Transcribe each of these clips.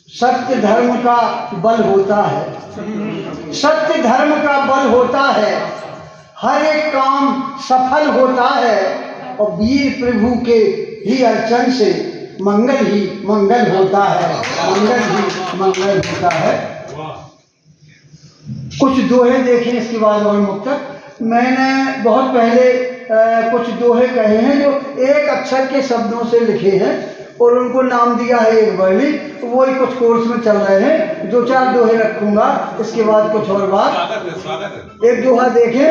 सत्य धर्म का बल होता है, सत्य धर्म का बल होता है, हर एक काम सफल होता है और वीर प्रभु के ही अर्चन से मंगल ही मंगल होता है, मंगल ही मंगल होता है। कुछ दोहे देखें इसके बाद और मुक्तक। मैंने बहुत पहले कुछ दोहे कहे हैं जो एक अक्षर के शब्दों से लिखे हैं और उनको नाम दिया है एक वर्णी, तो वही कुछ कोर्स में चल रहे हैं। दो चार दोहे रखूंगा, इसके बाद कुछ और बात। एक दोहा देखें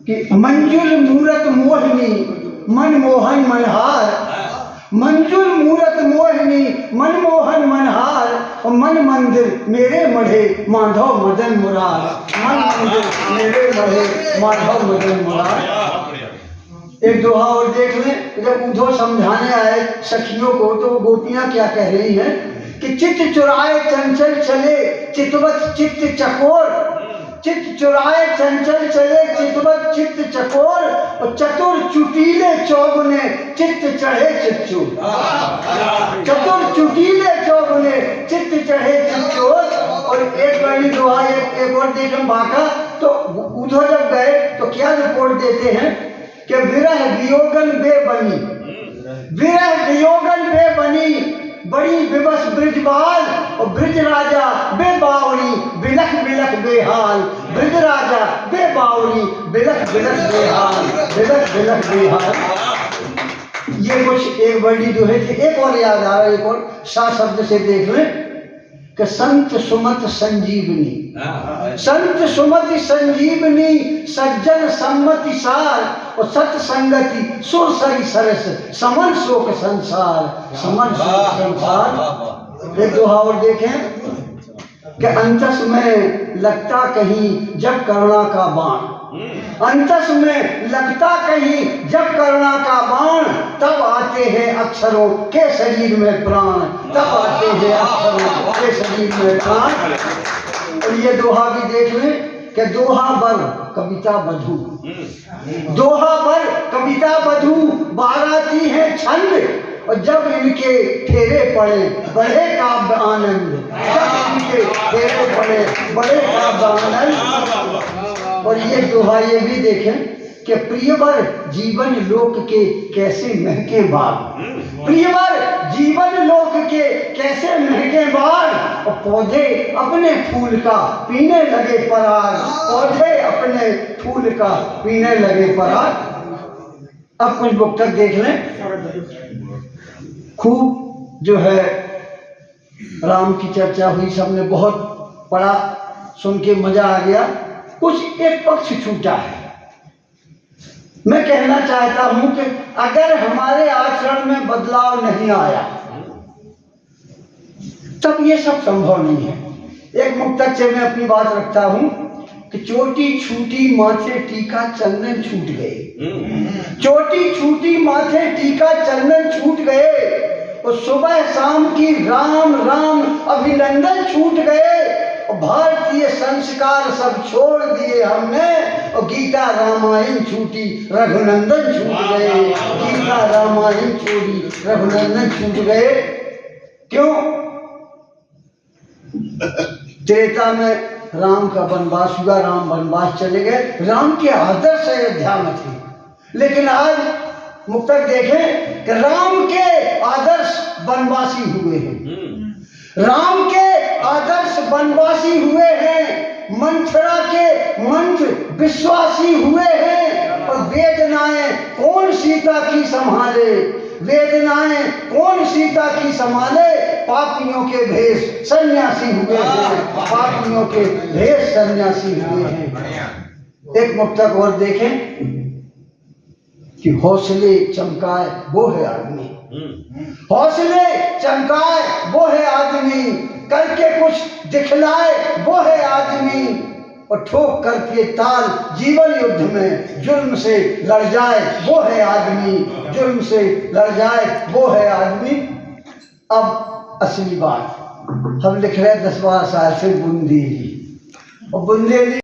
कि मंजुल मूरत मोहिनी मन मोहन मनहार, मंजुल मूरत मोहिनी मन मोहन मनहार और मन मंदिर मेरे मढ़े माधव मदन मुरार, मन मंदिर मेरे मढ़े माधव मदन मुरार। एक दोहा और देख लें। जब उद्धव समझाने आए सखियों को तो गोपियां क्या कह रही हैं कि चित्त चुराए चंचल चले चितवत चित्त चकोर, चित्त चुराए चंचल चले चितवत चित्त चकोर और चतुर चुटीले चौगुने चित्त चढ़े चित्चोर, चतुर चुटीले चौगुने चित्त चढ़े चित्चोर। और एक बड़ी दोहा एक और देखें बाका। तो उद्धव जब गए तो क्या रिपोर्ट देते हैं कि विरह वियोगन बेबनी, विरह वियोगन बेबनी बड़ी विवश ब्रिजबाल और ब्रिज राजा बेबावली बिलख बिलख बेहाल, ब्रिज राजा बेबावली बिलख बिलख बेहाल, बिलख बिलख बेहाल। ये कुछ एक बड़ी दोहे थे। एक और याद आ रहा है, एक और सा शब्द से देख लें कि संत सुमत संजीवनी, संत सुमति संजीवनी सज्जन सम्मति सार और सत्संगति सुरसरी सरस समन शोक संसार, समन शोक संसार। एक दोहा और देखें कि अंतस में लगता कहीं जब करुणा का बाण, अंतस में लगता कहीं जब करुणा का बाण तब आते हैं अक्षरों के शरीर में प्राण, तब आते हैं अक्षरों के शरीर में प्राण। और ये दोहा भी देख लें कि दोहा बर कविता बधू, दोहा बर कविता बधू बाराती है छंद और जब इनके फेरे पड़े बड़े काव्य आनंद, जब इनके फेरे पड़े बड़े काव्य आनंद। और ये दोहा ये भी देखें कि प्रियवर जीवन लोक के कैसे महके बाग, प्रियवर जीवन लोक के कैसे महके बाग और पौधे अपने फूल का पीने लगे पराग, पौधे अपने फूल का पीने लगे पराग। अब कुछ मुक्तक देख लें। खूब जो है राम की चर्चा हुई, सबने बहुत पढ़ा, सुन के मजा आ गया। कुछ एक पक्ष छूटा है। मैं कहना चाहता हूं कि अगर हमारे आचरण में बदलाव नहीं आया तब ये सब संभव नहीं है। एक मुक्तक से मैं अपनी बात रखता हूं कि चोटी छूटी माथे टीका चंदन छूट गए, चोटी छूटी माथे टीका चंदन छूट गए और सुबह शाम की राम राम अभिनंदन छूट गए और भारतीय संस्कार सब छोड़ दिए हमने और गीता रामायण छूटी रघुनंदन छूट गए, गीता रामायण छोड़ी रघुनंदन छूट गए। क्यों? त्रेता में राम का वनवास हुआ, राम वनवास चले गए, राम के आदर्श अयोध्या में थे। लेकिन आज मुक्तक देखें कि राम के आदर्श वनवासी हुए हैं, राम के आदर्श वनवासी हुए हैं, मंथरा के मंत्र विश्वासी हुए हैं और वेदनाएं कौन सीता की संभाले, वेदनाएं कौन सीता की संभाले, पापियों के भेष सन्यासी हुए हैं, पापियों के भेष सन्यासी हुए हैं। एक मुक्तक और देखें कि हौसले चमकाए वो है आदमी, हौसले चमकाए वो है आदमी, करके कुछ दिखलाए वो है आदमी और ठोक करके ताल जीवन युद्ध में जुल्म से लड़ जाए वो है आदमी, जुल्म से लड़ जाए वो है आदमी। अब असली बात, हम लिख रहे 10-12 साल से बुंदेली, और बुंदेली